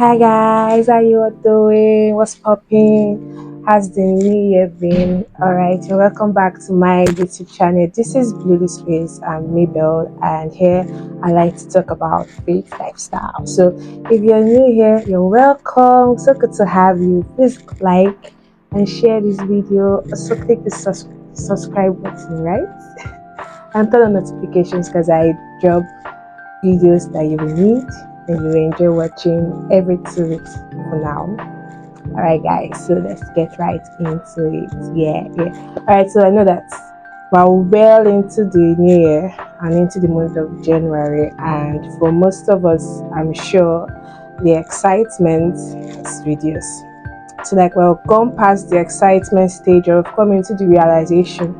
Hi guys, how you all doing? What's popping? How's the new year been? Alright, and welcome back to my YouTube channel. This is Blue Space. I'm Mabel, and here I like to talk about faith lifestyle. So if you're new here, you're welcome. So good to have you. Please like and share this video. Also click the subscribe button, right? And turn on notifications because I drop videos that you will need and you will enjoy watching every 2 weeks for now. Alright guys, so let's get right into it. Yeah. Alright, so I know that we're well into the new year and into the month of January, and for most of us, I'm sure the excitement has reduced. So like we've gone past the excitement stage of coming to the realization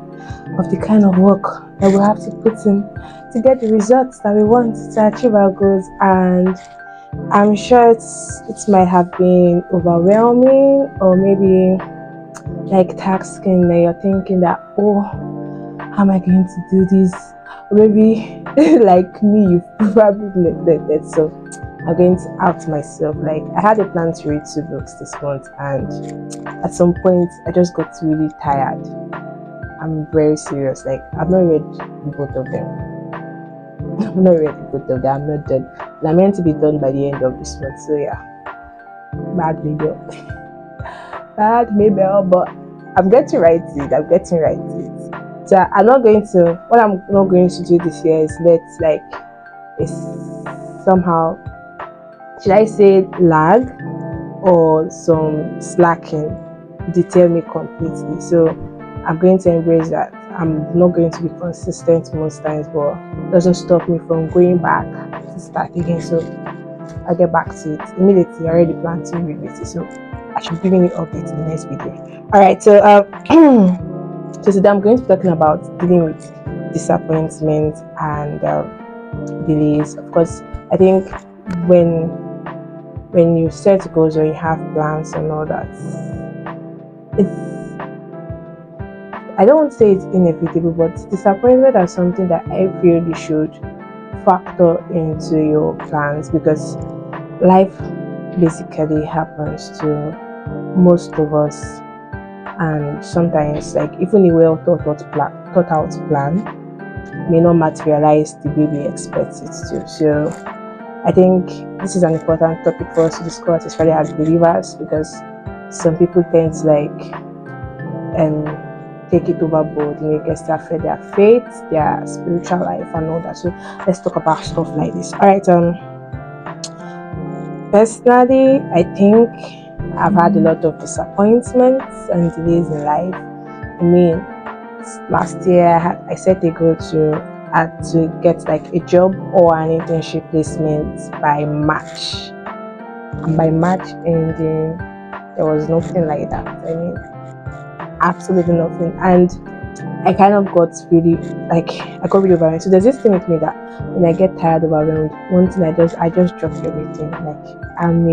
of the kind of work that we have to put in to get the results that we want to achieve our goals. And I'm sure it might have been overwhelming, or maybe like taxing that you're thinking that, oh, how am I going to do this? Or maybe like me, you've probably neglected. So I'm going to out myself. Like I had a plan to read 2 books this month, and at some point I just got really tired. I'm very serious. Like I've not read both of them. I've not read both of them. I'm not done. And I'm meant to be done by the end of this month. So yeah, bad Mabel, bad Mabel. But I'm getting right to it. I'm getting right to it. So I'm not going to. What I'm not going to do this year is is somehow, should I say, lag or some slacking detail me completely. So I'm going to embrace that. I'm not going to be consistent most times, but it doesn't stop me from going back to start again. So I'll get back to it immediately. I already plan to revisit it, so I should be giving you updates in the next video. Alright, so so today I'm going to be talking about dealing with disappointment and delays. Of course, I think when you set goals or you have plans and all that, it's, I don't want to say it's inevitable, but disappointment is something that I feel you should factor into your plans, because life basically happens to most of us, and sometimes like even a well thought out plan may not materialize the way we expect it to. So I think this is an important topic for us to discuss, especially as believers, because some people tend to take it overboard, it gets to affect their faith, their spiritual life and all that. So let's talk about stuff like this. Alright, personally, I think I've had a lot of disappointments and delays in life. I mean, last year I set a goal to get like a job or an internship placement by March, and by March ending there was nothing like that. I mean, absolutely nothing. And I kind of got really, I got really overwhelmed. So there's this thing with me that when I get tired, overwhelmed, one thing I just drop everything. Like I'm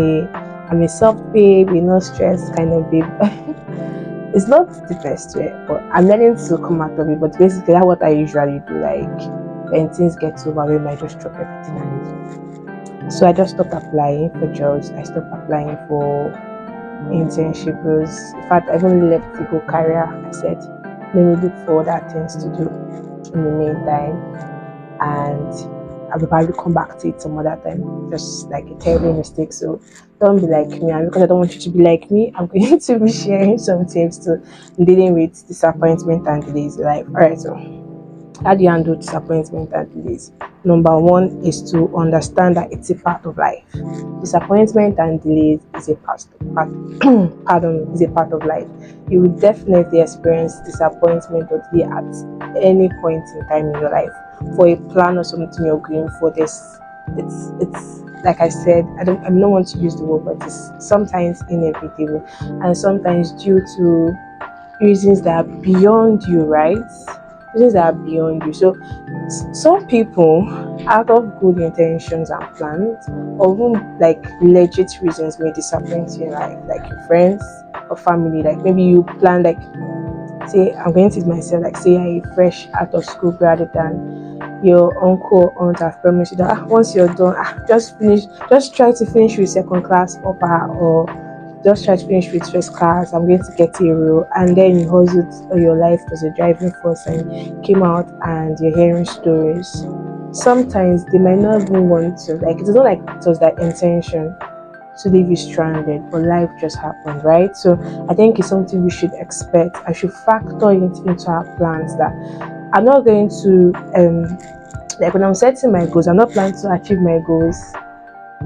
a soft babe, no stress kind of babe. It's not the best way, but I'm learning to come out of it. But basically that's what I usually do. Like when things get too overwhelmed, I just drop everything and leave. So I just stopped applying for jobs. I stopped applying for internship roles. In fact, I even left the whole career. I said, let me look for other things to do in the meantime, and I will probably come back to it some other time. Just like a terrible mistake. So don't be like me, and because I don't want you to be like me, I'm going to be sharing some tips to dealing with disappointment and delays in life. Alright, so how do you handle disappointment and delays? Number one is to understand that it's a part of life. Disappointment and delays is a pardon, is a part of life. You will definitely experience disappointment or delay at any point in time in your life. For a plan or something you're going for, it's like I said, I don't want to use the word, but it's sometimes inevitable, and sometimes due to reasons that are beyond you, right? Reasons that are beyond you. So some people, out of good intentions and plans, or even like legit reasons, may disappoint you in life, like your friends or family. Like maybe you plan, like say I'm going to use myself, like say I fresh out of school graduate, and your uncle or aunt have promised you that once you're done, just try to finish with second class upper, or just try to finish with first class. I'm going to get a role, and then you hustled all your life as a driving force and came out and you're hearing stories. Sometimes they might not even want to, like, it's not like it was their intention to leave you stranded, but life just happened, right? So I think it's something we should expect. I should factor it into our plans that I'm not going to like when I'm setting my goals, I'm not planning to achieve my goals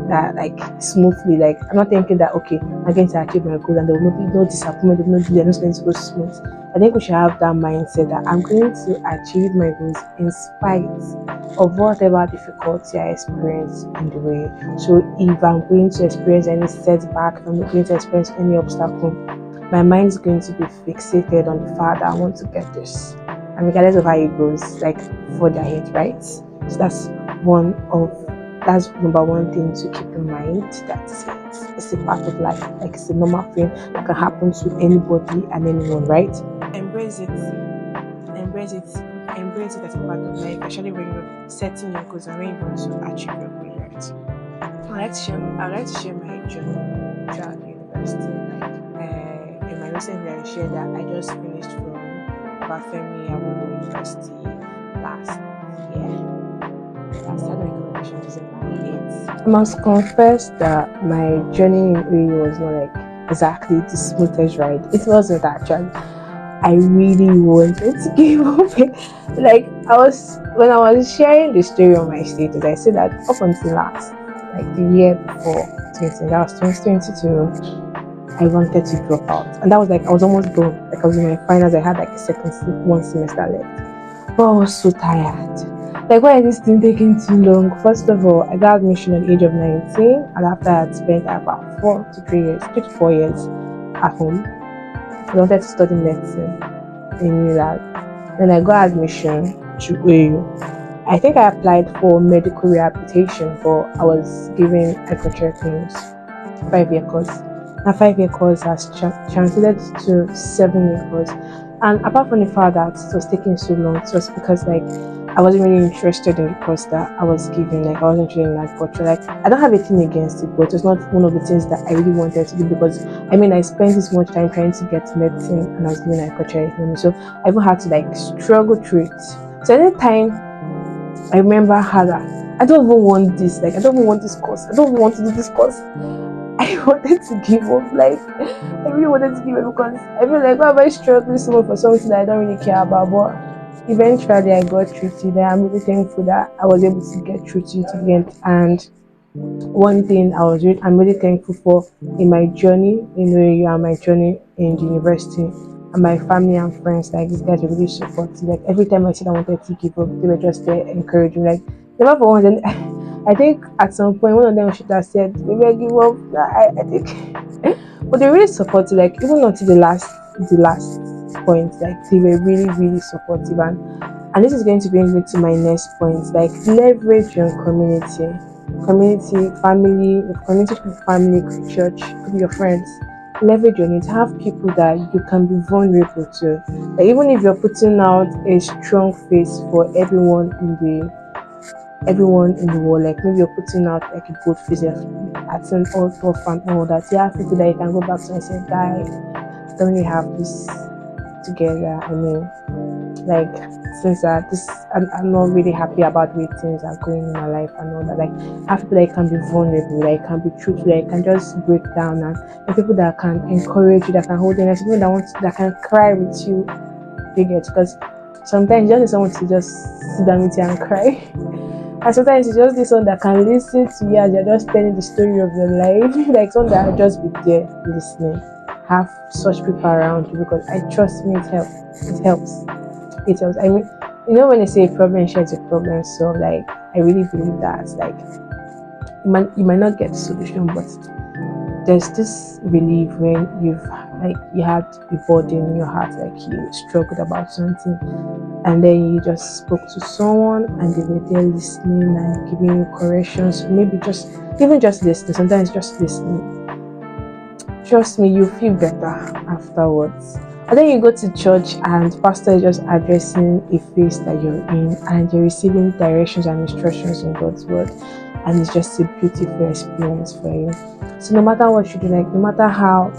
that like smoothly. Like I'm not thinking that okay, I'm going to achieve my goal and there will not be no disappointment, there will not be I'm just going to go smooth. I think we should have that mindset that I'm going to achieve my goals in spite of whatever difficulty I experience in the way. So if I'm going to experience any setback, if I'm going to experience any obstacle, my mind is going to be fixated on the fact that I want to get this. And regardless of how it goes, like further ahead, right? So that's number one thing to keep in mind. That's it. It's a part of life. Like it's a normal thing that can happen to anybody and anyone, right? Embrace it. Embrace it. Embrace it as a part of life, especially when you're setting your goals and when you want to achieve your goals, right? I like to share my journey throughout the university. Like in my recent year, I shared that I just finished from Bafemi Awolowo University last year. I started my connections in my 8th. I must confess that my journey in UAE was not like exactly the smoothest ride. It wasn't actually. I really wanted to give up. Like I was when I was sharing the story on my status, I said that up until last, like the year before 20, that was 2022, I wanted to drop out. And that was like I was almost done. Like I was in my finals, I had like a one semester left. But I was so tired. Like why is this thing taking too long? First of all, I got admission at the age of 19, and after I had spent about 4 to 3 years, 3 to 4 years at home. I wanted to study medicine in Milan. Then I got admission to AU. I think I applied for medical rehabilitation, but I was given economics 5 year course. A 5 year course has translated to 7 year course. And apart from the fact that it was taking so long, it was because like I wasn't really interested in the course that I was given. Like I wasn't interested in agriculture. Like I don't have a thing against it, but it's not one of the things that I really wanted to do because I mean I spent this much time trying to get medicine and I was doing agriculture economy. So I even had to like struggle through it. So anytime I remember her that I don't even want this, like I don't even want this course. I don't even want to do this course. I wanted to give up. Like I really wanted to give up because I feel like why am I struggling so much for something that I don't really care about? But eventually I got through to that. I'm really thankful that I was able to get through to it to the end. And one thing I'm really thankful for in my journey in UAU and my journey in the university and my family and friends, like these guys were really supportive. Like every time I said I wanted to give up, they were just there encouraging. Like never for once. And I think at some point one of them should have said, "Maybe I give up." I think, but they really supportive. Like even until the last point, like they were really really supportive. And this is going to bring me to my next point. Like leverage your community, family, if community could be family, could be church, could be your friends. Leverage your needs. Have people that you can be vulnerable to. Like even if you're putting out a strong face for everyone in the world, like maybe you're putting out like a good face at an all tough and all that. You have people that you can go back to and say, guy, don't really have this together. I mean, like since I'm not really happy about the way things are going in my life and all that. Like I have people that can be vulnerable, that can be truthful, that can just break down, and people that can encourage you, that can hold you, and people that can cry with you. You get because sometimes you just need someone to just sit down with you and cry. And sometimes you just need someone that can listen to you as you're just telling the story of your life. Like someone that will just be there listening. Have such people around you because I trust me it helps. It helps. It helps. I mean, when they say a problem shares a problem, so like I really believe that like you might not get the solution, but there's this relief when you had a burden in your heart, like you struggled about something, and then you just spoke to someone and they were there listening and giving you corrections, maybe just listening. Sometimes just listening. Trust me, you feel better afterwards. And then you go to church and pastor is just addressing a phase that you're in and you're receiving directions and instructions in God's word. And it's just a beautiful experience for you. So no matter what you do, like no matter how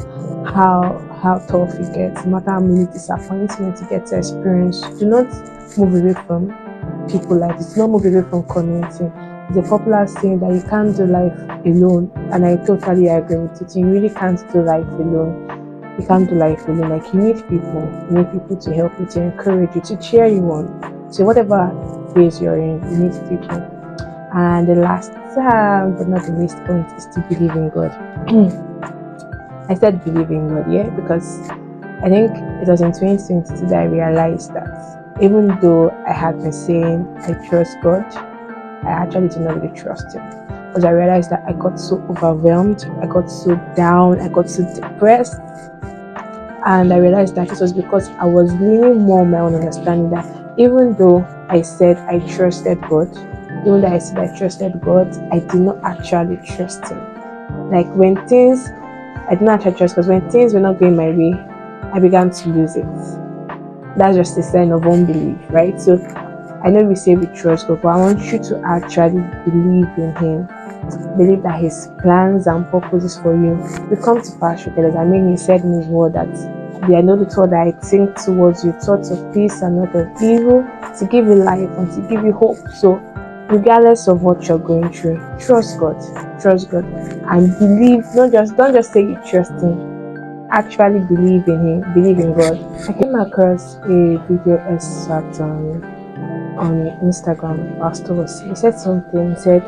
tough it gets, no matter how many disappointments you get to experience, do not move away from people like this. Do not move away from community. It's a popular saying that you can't do life alone, and I totally agree with it. You really can't do life alone. You can't do life alone. Like you need people. You need people to help you, to encourage you, to cheer you on. So whatever phase you're in, you need people. And the last, but not the least point, is to believe in God. I said believe in God, yeah, because I think it was in 2022 that I realized that even though I had been saying I trust God, I actually did not really trust Him. Because I realized that I got so overwhelmed, I got so down, I got so depressed. And I realized that it was because I was leaning more on my own understanding that even though I said I trusted God, even though I said I trusted God, I did not actually trust Him. Like when things, I did not actually trust, because when things were not going my way, I began to lose it. That's just a sign of unbelief, right? So I know we say we trust God, but I want you to actually believe in Him. Believe that His plans and purposes for you will come to pass regardless. I mean, He said in His word that I know the thought that I think towards you, thoughts of peace and not of evil, to give you life and to give you hope. So regardless of what you're going through, trust God, and believe. Don't just say you trust Him. Actually believe in Him, believe in God. I came across a video excerpt on Instagram. Pastor he said something. He said,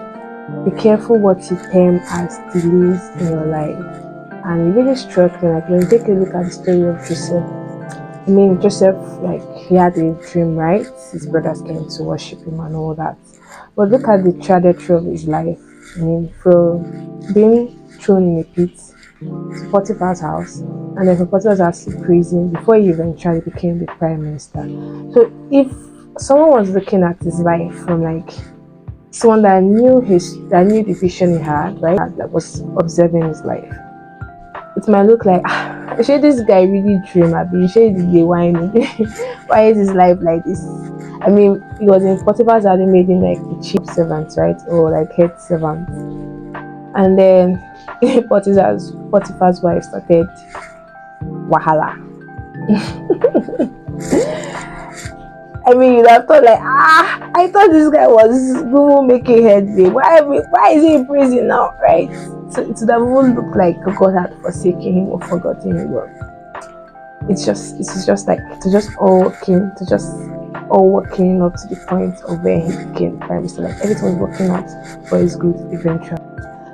"Be careful what you term as delays in your life." And it really struck me. Like when you take a look at the story of Joseph, I mean, Joseph, like he had a dream, right? His brothers came to worship him and all that. But look at the trajectory of his life. I mean, from being thrown in a pit to Potiphar's house, and then from Potiphar's house to prison before he eventually became the prime minister. So if someone was looking at his life from like someone that knew the vision he had, right? That was observing his life, it might look like, should this guy really dream? Abi, should he whine? Why is his life like this? I mean, he was in Potiphar's house, they made him like a cheap servant, right? Or like head servant. And then Potiphar's wife started wahala. I mean, you'd have thought like, I thought this guy was making headway. Why is he in prison now, right? So it would have even looked like God had forsaken him or forgotten him. It's just like all working up to the point of where he became prime minister. Like everything was working out for his good eventually.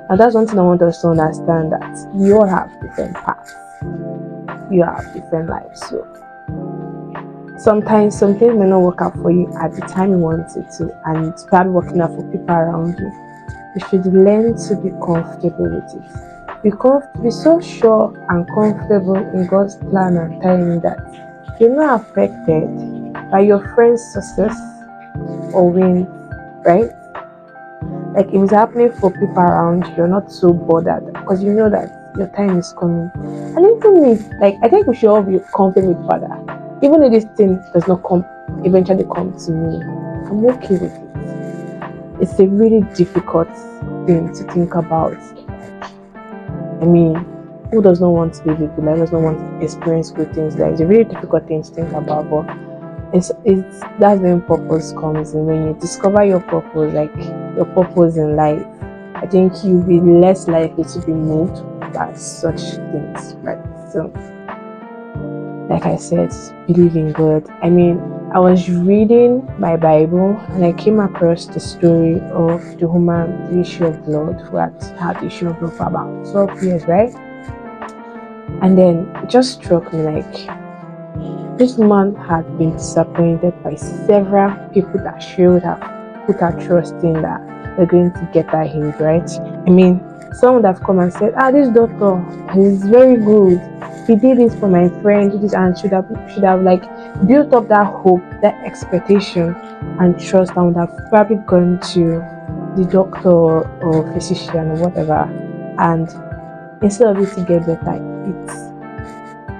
And that's one thing I want us to understand, that you all have different paths. You have different lives. So sometimes some things may not work out for you at the time you want it to, and it's probably working out for people around you. You should learn to be comfortable with it. Be so sure and comfortable in God's plan and timing that you're not affected by your friend's success or win, right? Like if it's happening for people around you, you're not so bothered because you know that your time is coming. And even me, like I think we should all be comfortable with Father. Even if this thing does not eventually come to me, I'm okay with it. It's a really difficult thing to think about. I mean, who does not want to live a good life? Does not want to experience good things? Like it's a really difficult thing to think about, but it's that's when purpose comes in. When you discover your purpose, like your purpose in life, I think you'll be less likely to be moved by such things, right? So like I said, believe in God. I mean, I was reading my Bible and I came across the story of the woman with the issue of blood who had the issue of blood for about 12 years, right? And then it just struck me like this woman had been disappointed by several people that she would have put her trust in that they're going to get her healed, right? I mean, some would have come and said, this doctor is very good. He did this for my friend, did this, and should have like built up that hope, that expectation and trust, and would have probably gone to the doctor or physician or whatever. And instead of it to get better,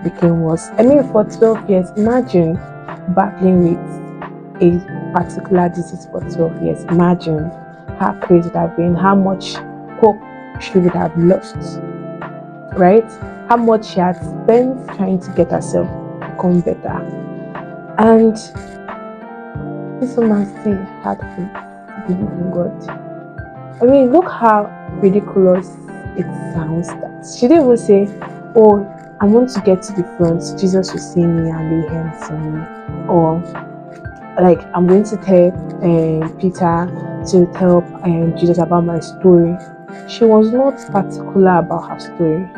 became worse. I mean, for 12 years, imagine battling with a particular disease for 12 years. Imagine how crazy it would have been, how much hope she would have lost, right? How much she had spent trying to get herself to become better. And this woman still had faith to believe in God. I mean, look how ridiculous it sounds that she didn't even say, "Oh, I want to get to the front, Jesus will see me and lay hands on me," or like, "I'm going to tell Peter to tell Jesus about my story." She was not particular about her story.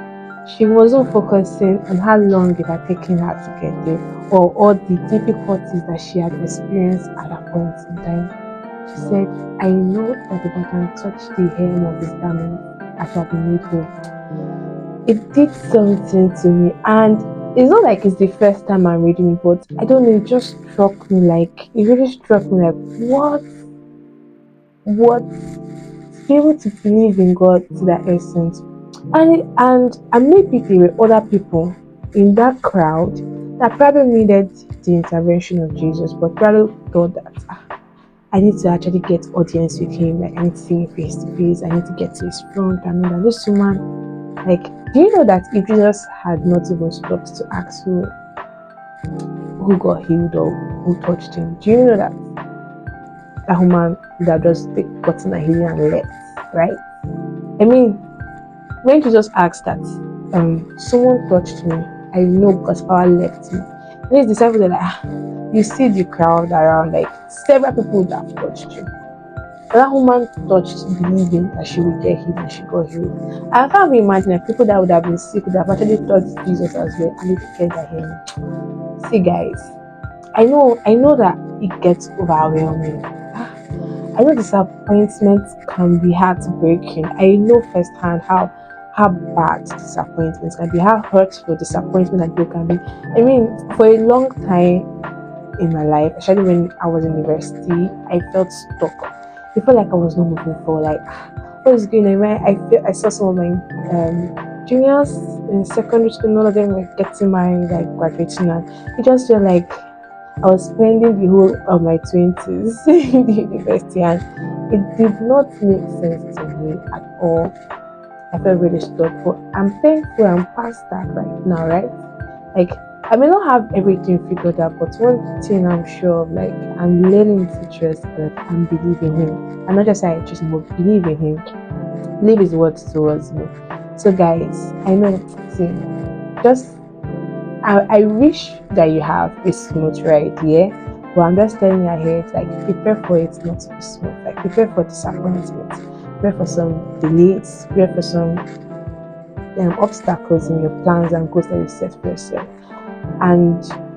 She wasn't focusing on how long it had taken her to get there, or all the difficulties that she had experienced at that point in time. She said, "I know that if I can touch the hem of his garment, I shall be made whole." It did something to me, and it's not like it's the first time I'm reading it, but I don't know, it just struck me like, it really struck me like, what, to be able to believe in God to that essence. And maybe there were other people in that crowd that probably needed the intervention of Jesus, but probably thought that, I need to actually get audience with him. Like, I need to see him face to face. I need to get to his front. I mean, that this woman, like, do you know that if Jesus had not even stopped to ask who got healed or who touched him, do you know that that woman would have just gotten a healing and left, right? I mean, when Jesus asked that, someone touched me, I know because power left me. And his disciples are like, you see the crowd around, like several people would have touched you. That woman touched, believing that she would get healed, and she got healed. I can't even imagine that people that would have been sick would have actually touched Jesus as well, and they get their healing. See, guys, I know that it gets overwhelming. I know disappointment can be heartbreaking. I know firsthand how bad disappointment can be, how hurtful disappointment and guilt can be. I mean, for a long time in my life, especially when I was in university, I felt stuck. I felt like I was not moving forward. Like, what is going on? I saw some of my juniors in secondary school, none of them were getting married, like graduating, and it just felt like I was spending the whole of my 20s in the university, and it did not make sense to me at all. I felt really stuck, but I'm thankful I'm past that right now, right? Like, I may not have everything figured out, but one thing I'm sure of, like, I'm learning to trust God and believe in Him. I'm not just saying I trust Him, but believe in Him. Believe His words towards me. So, guys, I know, see, just I wish that you have a smooth ride, yeah. But I'm just telling you ahead, like, prepare for it not to be smooth. Like, prepare for disappointment, prepare for some delays, prepare for some obstacles in your plans and goals that you set for yourself,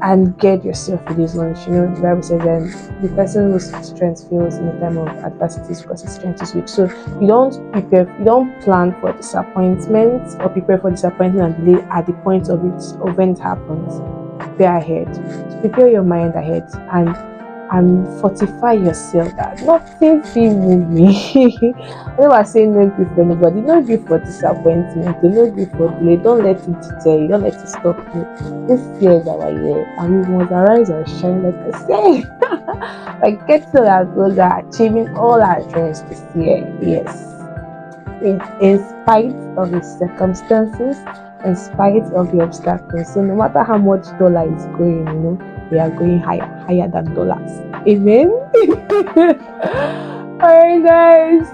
and get yourself with this lunch. You know, the Bible says the person whose strength fails in the time of adversity is because his strength is weak. So you don't plan for disappointment or prepare for disappointment and delay at the point of when it happens. Prepare ahead. So prepare your mind ahead and fortify yourself that nothing will move me. I never say no grief for anybody, no grief for disappointment, no grief for delay. Don't let it deter you, don't let it stop you. This year is our year, and we must arise and shine, like I say. Like, get to our goals are achieving all our dreams this year. Yes. In spite of the circumstances, in spite of the obstacles. So no matter how much dollar is going, we are going higher than dollars. Amen. Alright, guys.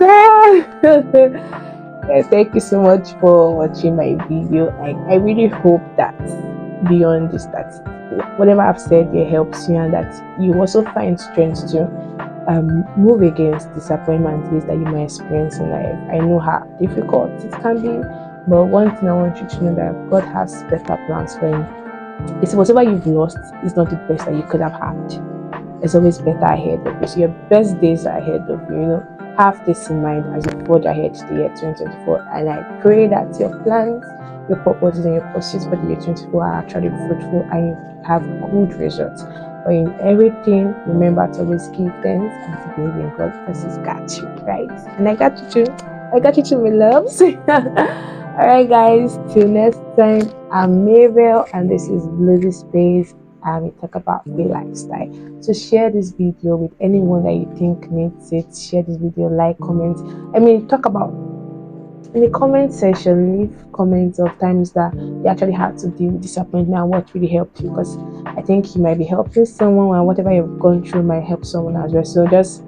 Thank you so much for watching my video. I really hope that beyond this, that whatever I've said here helps you, and that you also find strength to move against disappointments that you might experience in life. I know how difficult it can be, but one thing I want you to know, that God has better plans for you. It's whatever you've lost is not the best that you could have had. There's always better ahead of you. So your best days are ahead of you. Have this in mind as you forge ahead to the year 2024. And I pray that your plans, your purposes, and your pursuits for the year 2024 are actually fruitful and you have good results. But in everything, remember to always give thanks and to believe in God, because He's got you, right? And I got you too. I got you too, my loves. Alright guys, till next time, I'm Mabel and this is Bloody Space and we talk about free lifestyle. So share this video with anyone that you think needs it. Share this video, like, comment. Talk about in the comment section, leave comments of times that you actually had to deal with disappointment and what really helped you, because I think you might be helping someone and whatever you've gone through might help someone as well. So just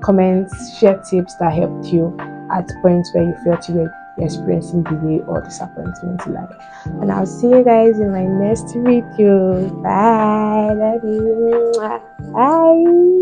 comments, share tips that helped you at points where you felt you were experiencing delay or disappointment in life. And I'll see you guys in my next video. Bye. Love you. Bye.